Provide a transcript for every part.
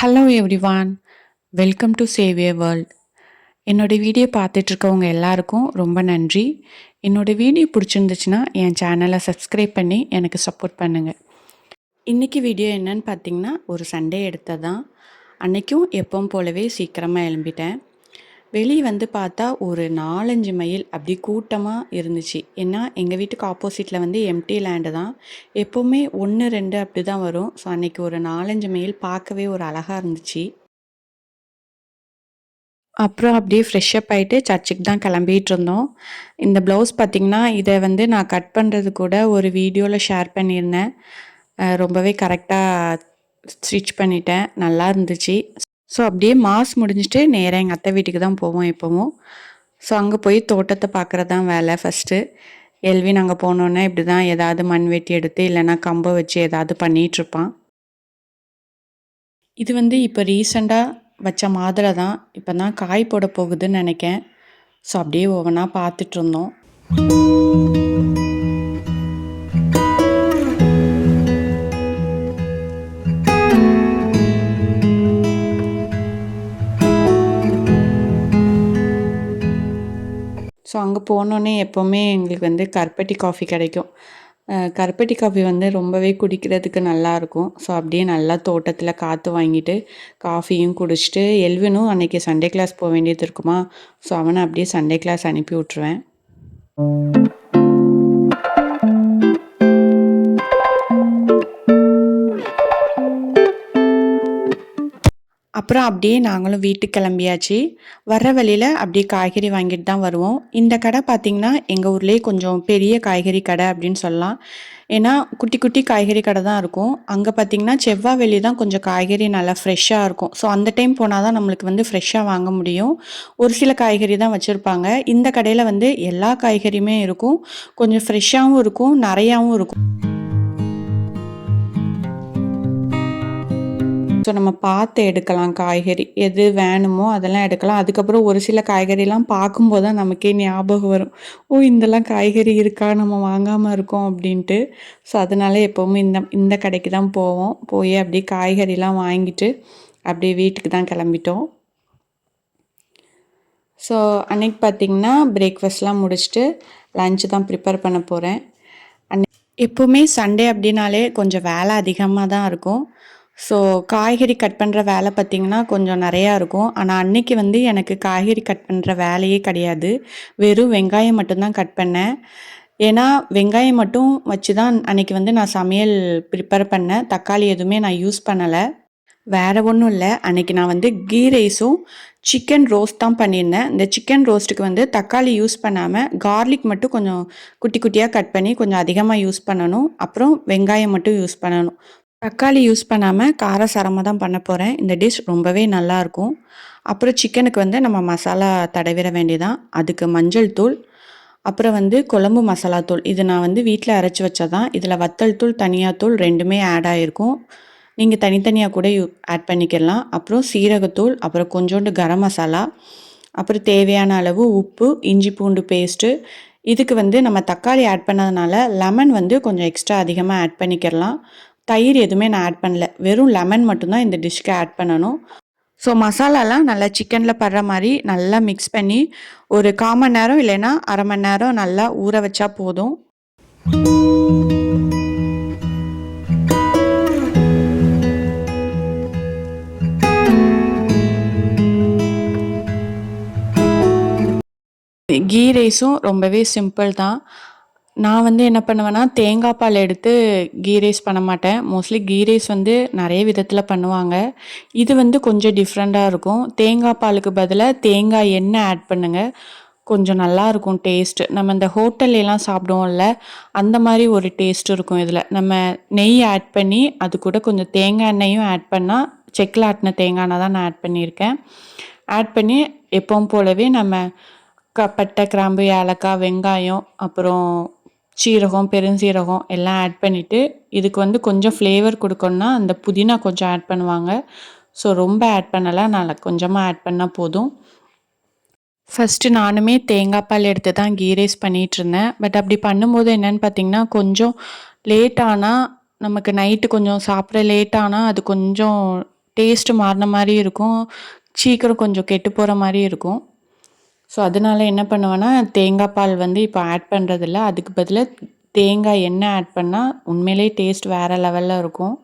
Hello everyone, welcome to Xavier world. என்னோட video பார்த்துட்டு இருக்கவங்க எல்லாருக்கும் ரொம்ப நன்றி. என்னோட வீடியோ பிடிச்சிருந்துச்சுன்னா என் சேனலை சப்ஸ்கிரைப் பண்ணி எனக்கு சப்போர்ட் பண்ணுங்கள். இன்றைக்கி வீடியோ என்னன்னு பார்த்தீங்கன்னா, ஒரு சண்டே எடுத்ததான். அன்றைக்கும் எப்பவும் போலவே சீக்கிரமாக எழும்பிட்டேன். வெளியே வந்து பார்த்தா ஒரு 4-5 மைல் அப்படி கூட்டமாக இருந்துச்சு. ஏன்னா எங்கள் வீட்டுக்கு ஆப்போசிட்டில் வந்து எம்டி லேண்டு தான். எப்போவுமே 1, 2 அப்படி தான் வரும். ஸோ அன்றைக்கி ஒரு 4-5 மைல் பார்க்கவே ஒரு அழகாக இருந்துச்சு. அப்புறம் அப்படியே ஃப்ரெஷ்அப் ஆகிட்டு சர்ச்சுக்கு தான் கிளம்பிகிட்டு இருந்தோம். இந்த ப்ளவுஸ் பார்த்திங்கன்னா, இதை வந்து நான் கட் பண்ணுறது கூட ஒரு வீடியோவில் ஷேர் பண்ணியிருந்தேன். ரொம்பவே கரெக்டாக ஸ்டிச் பண்ணிட்டேன். நல்லா இருந்துச்சு. ஸோ அப்படியே மாஸ் முடிஞ்சுட்டு நேராக எங்கள் அத்தை வீட்டுக்கு தான் போவோம் எப்போவும். ஸோ அங்கே போய் தோட்டத்தை பார்க்குறது தான் வேலை ஃபஸ்ட்டு. எல்வின் அங்கே போனோன்னே இப்படி தான் ஏதாவது மண்வெட்டி எடுத்து இல்லைன்னா கம்பை வச்சு ஏதாவது பண்ணிகிட்ருப்பான். இது வந்து இப்போ ரீசெண்டாக வச்ச மாதுளை தான். இப்போ தான் காய் போட போகுதுன்னு நினைக்கேன். ஸோ அப்படியே ஒவ்வொன்றா பார்த்துட்ருந்தோம். ஸோ அங்கே போனோன்னே எப்போவுமே எங்களுக்கு வந்து கருப்பட்டி காஃபி கிடைக்கும். கருப்பட்டி காஃபி வந்து ரொம்பவே குடிக்கிறதுக்கு நல்லாயிருக்கும். ஸோ அப்படியே நல்லா தோட்டத்தில் காற்று வாங்கிட்டு காஃபியும் குடிச்சிட்டு, எல்வினும் அன்றைக்கி சண்டே கிளாஸ் போக வேண்டியது இருக்குமா, ஸோ அவனை அப்படியே சண்டே கிளாஸ் அனுப்பி விட்ருவேன். அப்புறம் அப்படியே நாங்களும் வீட்டுக்கு கிளம்பியாச்சு. வர்ற வழியில் அப்படியே காய்கறி வாங்கிட்டு தான் வருவோம். இந்த கடை பார்த்திங்கன்னா எங்கள் ஊர்லேயே கொஞ்சம் பெரிய காய்கறி கடை அப்படின்னு சொல்லலாம். ஏன்னா குட்டி குட்டி காய்கறி கடை தான் இருக்கும். அங்கே பார்த்திங்கன்னா செவ்வாய் வெள்ளி தான் கொஞ்சம் காய்கறி நல்லா ஃப்ரெஷ்ஷாக இருக்கும். ஸோ அந்த டைம் போனால் தான் நம்மளுக்கு வந்து ஃப்ரெஷ்ஷாக வாங்க முடியும். ஒரு சில காய்கறி தான் வச்சுருப்பாங்க. இந்த கடையில் வந்து எல்லா காய்கறியுமே இருக்கும். கொஞ்சம் ஃப்ரெஷ்ஷாகவும் இருக்கும், நிறையாவும் இருக்கும். ஸோ நம்ம பார்த்து எடுக்கலாம் காய்கறி. எது வேணுமோ அதெல்லாம் எடுக்கலாம். அதுக்கப்புறம் ஒரு சில காய்கறிலாம் பார்க்கும்போது தான் நமக்கே ஞாபகம் வரும். ஓ! இதெல்லாம் காய்கறி இருக்கா? நம்ம வாங்காமல் இருக்கோம் அப்படின்ட்டு. ஸோ அதனால எப்போவுமே இந்த கடைக்கு தான் போவோம். போய் அப்படியே காய்கறிலாம் வாங்கிட்டு அப்படியே வீட்டுக்கு தான் கிளம்பிட்டோம். ஸோ அன்றைக்கி பார்த்திங்கன்னா பிரேக்ஃபாஸ்ட்லாம் முடிச்சுட்டு லன்ச்சு தான் ப்ரிப்பேர் பண்ண போகிறேன். எப்போவுமே சண்டே அப்படின்னாலே கொஞ்சம் வேலை அதிகமாக தான் இருக்கும். ஸோ காய்கறி கட் பண்ணுற வேலை பார்த்திங்கன்னா கொஞ்சம் நிறையா இருக்கும். ஆனால் அன்றைக்கி வந்து எனக்கு காய்கறி கட் பண்ணுற வேலையே கிடையாது. வெறும் வெங்காயம் மட்டும்தான் கட் பண்ணேன். ஏன்னா வெங்காயம் மட்டும் வச்சு தான் அன்றைக்கி வந்து நான் சமையல் ப்ரிப்பேர் பண்ணேன். தக்காளி எதுவுமே நான் யூஸ் பண்ணலை. வேறு ஒன்றும் இல்லை, அன்றைக்கி நான் வந்து கீ ரைஸும் சிக்கன் ரோஸ்ட் தான் பண்ணியிருந்தேன். இந்த சிக்கன் ரோஸ்ட்டுக்கு வந்து தக்காளி யூஸ் பண்ணாமல் கார்லிக் மட்டும் கொஞ்சம் குட்டி குட்டியாக கட் பண்ணி கொஞ்சம் அதிகமாக யூஸ் பண்ணணும். அப்புறம் வெங்காயம் மட்டும் யூஸ் பண்ணணும். தக்காளி யூஸ் பண்ணாமல் காரசாரமாக தான் பண்ண போகிறேன். இந்த டிஷ் ரொம்பவே நல்லாயிருக்கும். அப்புறம் சிக்கனுக்கு வந்து நம்ம மசாலா தடவிட வேண்டியதான். அதுக்கு மஞ்சள் தூள், அப்புறம் வந்து குழம்பு மசாலா தூள், இது நான் வந்து வீட்டில் அரைச்சி வச்சதான். இதில் வத்தல் தூள், தனியா தூள் ரெண்டுமே ஆட் ஆகிருக்கும். நீங்கள் தனித்தனியாக கூட ஆட் பண்ணிக்கலாம். அப்புறம் சீரகத்தூள், அப்புறம் கொஞ்சோண்டு கரம் மசாலா, அப்புறம் தேவையான அளவு உப்பு, இஞ்சி பூண்டு பேஸ்ட்டு. இதுக்கு வந்து நம்ம தக்காளி ஆட் பண்ணதுனால லெமன் வந்து கொஞ்சம் எக்ஸ்ட்ரா அதிகமாக ஆட் பண்ணிக்கலாம். தயிர் எதுவுமே நான் ஆட் பண்ணல. வெறும் லெமன் மட்டும்தான் இந்த டிஷ்க்கு ஆட் பண்ணணும். ஸோ மசாலாலாம் நல்லா சிக்கனில் படுற மாதிரி நல்லா மிக்ஸ் பண்ணி ஒரு 1/4 மணி நேரம் இல்லைன்னா அரை மணி நேரம் நல்லா ஊற வச்சா போதும். கீ ரைஸும் ரொம்பவே சிம்பிள் தான். நான் வந்து என்ன பண்ணுவேன்னா, தேங்காய் பால் எடுத்து கீ ரைஸ் பண்ண மாட்டேன். மோஸ்ட்லி கீ ரைஸ் வந்து நிறைய விதத்தில் பண்ணுவாங்க. இது வந்து கொஞ்சம் டிஃப்ரெண்ட்டாக இருக்கும். தேங்காய் பாலுக்கு பதிலாக தேங்காய் எண்ணெய் ஆட் பண்ணுங்கள். கொஞ்சம் நல்லாயிருக்கும் டேஸ்ட்டு. நம்ம இந்த ஹோட்டல்லாம் சாப்பிடுவோம்ல, அந்த மாதிரி ஒரு டேஸ்ட் இருக்கும் இதில். நம்ம நெய் ஆட் பண்ணி அது கூட கொஞ்சம் தேங்காய் எண்ணெயும் ஆட் பண்ணால், செக்கில் ஆட்டின தேங்காய் எண்ணெய் தான் நான் ஆட் பண்ணியிருக்கேன். ஆட் பண்ணி எப்பவும் போலவே நம்ம பட்டை, கிராம்பு, ஏலக்காய், வெங்காயம், அப்புறம் சீரகம், பெருஞ்சீரகம் எல்லாம் ஆட் பண்ணிவிட்டு, இதுக்கு வந்து கொஞ்சம் ஃப்ளேவர் கொடுக்கணுன்னா அந்த புதினா கொஞ்சம் ஆட் பண்ணுவாங்க. ஸோ ரொம்ப ஆட் பண்ணலை, நான் கொஞ்சமாக ஆட் பண்ணால் போதும். ஃபஸ்ட்டு நானுமே தேங்காய் பால் எடுத்து தான் கீ ரைஸ் பண்ணிகிட்ருந்தேன். பட் அப்படி பண்ணும்போது என்னென்னு பார்த்திங்கன்னா, கொஞ்சம் லேட் ஆனால் நமக்கு நைட்டு கொஞ்சம் சாப்பிட லேட் ஆனால் அது கொஞ்சம் டேஸ்ட்டு மாறின மாரி இருக்கும். சீக்கிரம் கொஞ்சம் கெட்டு போகிற மாரி இருக்கும். ஸோ அதனால என்ன பண்ணுவேன்னா, தேங்காய் பால் வந்து இப்போ ஆட் பண்ணுறதில்ல. அதுக்கு பதிலா தேங்காய் எண்ணெய் ஆட் பண்ணால் உண்மையிலேயே டேஸ்ட் வேறு லெவலில் இருக்கும்.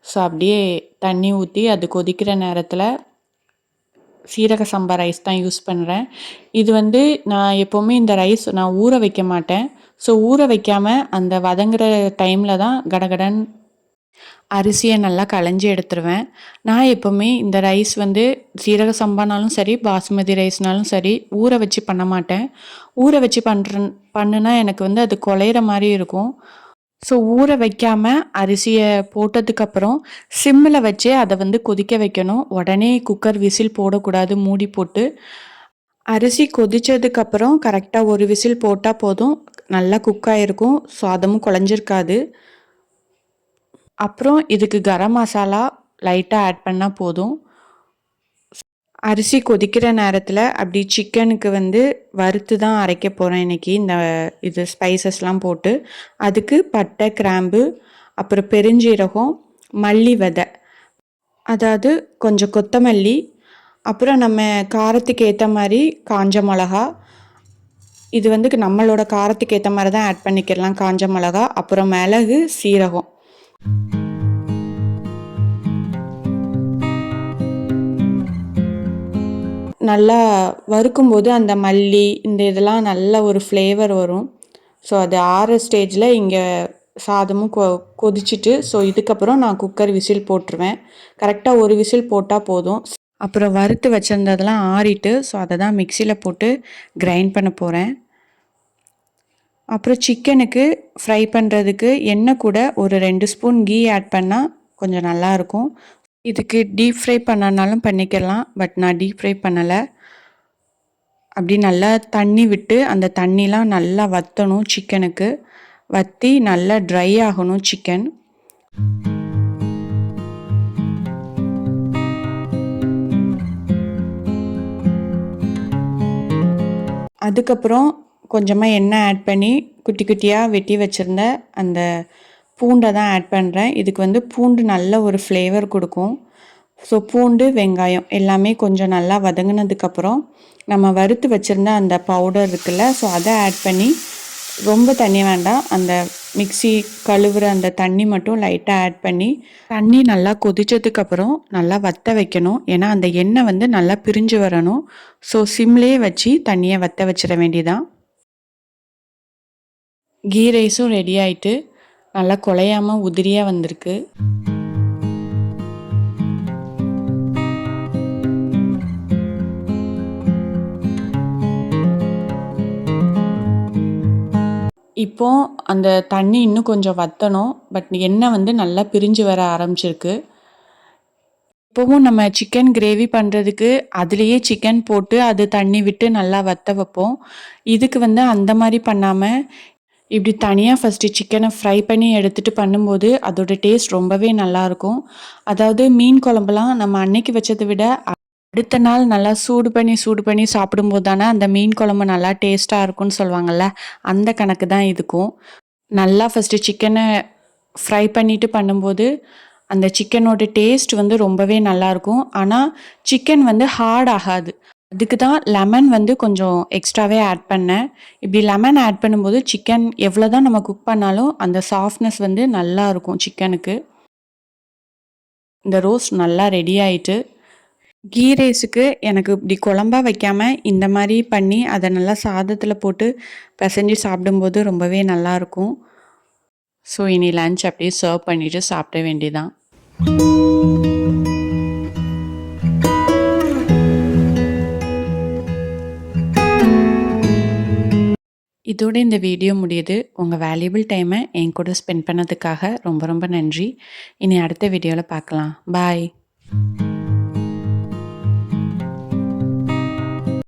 ஸோ அப்படியே தண்ணி ஊற்றி அது கொதிக்கிற நேரத்தில் சீரக சம்பா ரைஸ் தான் யூஸ் பண்ணுறேன். இது வந்து நான் எப்போவுமே இந்த ரைஸ் நான் ஊற வைக்க மாட்டேன். ஸோ ஊற வைக்காமல் அந்த வதங்குற டைமில் தான் கடகடன்னு அரிசியை நல்லா களைஞ்சி எடுத்துருவேன். நான் எப்போவுமே இந்த ரைஸ் வந்து சீரக சம்பானாலும் சரி, பாசுமதி ரைஸ்னாலும் சரி ஊற வச்சு பண்ண மாட்டேன். ஊற வச்சு பண்ணுனா எனக்கு வந்து அது குழையிற மாதிரி இருக்கும். ஸோ ஊற வைக்காம அரிசியை போட்டதுக்கப்புறம் சிம்மில் வச்சே அதை வந்து கொதிக்க வைக்கணும். உடனே குக்கர் விசில் போடக்கூடாது. மூடி போட்டு அரிசி கொதித்ததுக்கப்புறம் கரெக்டாக ஒரு விசில் போட்டால் போதும். நல்லா குக் ஆகிருக்கும். சாதமும் குழஞ்சிருக்காது. அப்புறம் இதுக்கு கரம் மசாலா லைட்டாக ஆட் பண்ணால் போதும். அரிசி கொதிக்கிற நேரத்தில் அப்படி சிக்கனுக்கு வந்து வறுத்து தான் அரைக்க போகிறேன் இன்றைக்கி. இது ஸ்பைசஸ்லாம் போட்டு அதுக்கு பட்டை, கிராம்பு, அப்புறம் பெருஞ்சீரகம், மல்லி விதை, அதாவது கொஞ்சம் கொத்தமல்லி, அப்புறம் நம்ம காரத்துக்கு ஏற்ற மாதிரி காஞ்ச மிளகா. இது வந்து நம்மளோட காரத்துக்கு ஏற்ற மாதிரி தான் ஆட் பண்ணிக்கிறலாம். காஞ்ச மிளகா, அப்புறம் மிளகு, சீரகம். நல்லா வறுக்கும்போது அந்த மல்லி இந்த இதெல்லாம் நல்ல ஒரு ஃப்ளேவர் வரும். ஸோ அது ஆற ஸ்டேஜில் இங்கே சாதமும் கொதிச்சிட்டு, ஸோ இதுக்கப்புறம் நான் குக்கர் விசில் போட்டுருவேன். கரெக்டாக ஒரு விசில் போட்டால் போதும். அப்புறம் வறுத்து வச்சுருந்ததெல்லாம் ஆறிட்டு, ஸோ அதை தான் மிக்சியில் போட்டு கிரைண்ட் பண்ண போகிறேன். அப்புறம் சிக்கனுக்கு ஃப்ரை பண்ணுறதுக்கு எண்ணெய் கூட ஒரு 2 ஸ்பூன் கீ ஆட் பண்ணால் கொஞ்சம் நல்லாயிருக்கும். இதுக்கு டீப் ஃப்ரை பண்ணனாலும் பண்ணிக்கலாம். பட் நான் டீப் ஃப்ரை பண்ணலை. அப்படி நல்லா தண்ணி விட்டு அந்த தண்ணிலாம் நல்லா வற்றணும். சிக்கனுக்கு வற்றி நல்லா ட்ரை ஆகணும் சிக்கன். அதுக்கப்புறம் கொஞ்சமாக எண்ணெய் ஆட் பண்ணி குட்டி குட்டியாக வெட்டி வச்சுருந்த அந்த பூண்டை தான் ஆட் பண்ணுறேன். இதுக்கு வந்து பூண்டு நல்ல ஒரு ஃப்ளேவர் கொடுக்கும். ஸோ பூண்டு, வெங்காயம் எல்லாமே கொஞ்சம் நல்லா வதங்கினதுக்கப்புறம் நம்ம வறுத்து வச்சுருந்த அந்த பவுடர் இருக்குல்ல, ஸோ அதை ஆட் பண்ணி ரொம்ப தண்ணி வேண்டாம். அந்த மிக்ஸி கழுவுற அந்த தண்ணி மட்டும் லைட்டாக ஆட் பண்ணி தண்ணி நல்லா கொதிச்சதுக்கப்புறம் நல்லா வற்ற வைக்கணும். ஏன்னா அந்த எண்ணெய் வந்து நல்லா பிரிஞ்சு வரணும். ஸோ சிம்லேயே வச்சு தண்ணியை வற்ற வச்சிட வேண்டியதான். கீ ரைஸும் ரெடி ஆகிட்டு நல்லா குழையாமல் உதிரியாக வந்திருக்கு. இப்போ அந்த தண்ணி இன்னும் கொஞ்சம் வற்றணும். பட் எண்ணெய் வந்து நல்லா பிரிஞ்சு வர ஆரம்பிச்சிருக்கு. இப்போவும் நம்ம சிக்கன் கிரேவி பண்ணுறதுக்கு அதுலேயே சிக்கன் போட்டு அது தண்ணி விட்டு நல்லா வற்ற வைப்போம். இதுக்கு வந்து அந்த மாதிரி பண்ணாமல் இப்படி தனியாக ஃபஸ்ட்டு சிக்கனை ஃப்ரை பண்ணி எடுத்துகிட்டு பண்ணும்போது அதோட டேஸ்ட் ரொம்பவே நல்லாயிருக்கும். அதாவது மீன் குழம்புலாம் நம்ம அன்னைக்கு வச்சதை விட அடுத்த நாள் நல்லா சூடு பண்ணி சாப்பிடும்போது தானே அந்த மீன் குழம்பு நல்லா டேஸ்ட்டாக இருக்கும்னு சொல்லுவாங்கள்ல, அந்த கணக்கு தான் இதுக்கும். நல்லா ஃபஸ்ட்டு சிக்கனை ஃப்ரை பண்ணிவிட்டு பண்ணும்போது அந்த சிக்கனோட டேஸ்ட் வந்து ரொம்பவே நல்லாயிருக்கும். ஆனால் சிக்கன் வந்து ஹார்ட் ஆகாது. அதுக்கு தான் லெமன் வந்து கொஞ்சம் எக்ஸ்ட்ராவே ஆட் பண்ணேன். இப்படி லெமன் ஆட் பண்ணும்போது சிக்கன் எவ்வளோ தான் நம்ம குக் பண்ணாலும் அந்த சாஃப்ட்னஸ் வந்து நல்லா இருக்கும் சிக்கனுக்கு. இந்த ரோஸ்ட் நல்லா ரெடி ஆயிட்டு, கீ ரைஸுக்கு எனக்கு இப்படி குழம்பா வைக்காமல் இந்த மாதிரி பண்ணி அதை நல்லா சாதத்தில் போட்டு பிசைஞ்சு சாப்பிடும்போது ரொம்பவே நல்லாயிருக்கும். ஸோ இனி லன்ச் அப்படியே சர்வ் பண்ணிவிட்டு சாப்பிட வேண்டியதான். இதோட இந்த வீடியோ முடியுது. உங்கள் வேல்யூபிள் டைமை என் கூட ஸ்பெண்ட் பண்ணதுக்காக ரொம்ப ரொம்ப நன்றி. இனி அடுத்த வீடியோவில் பார்க்கலாம். பாய்.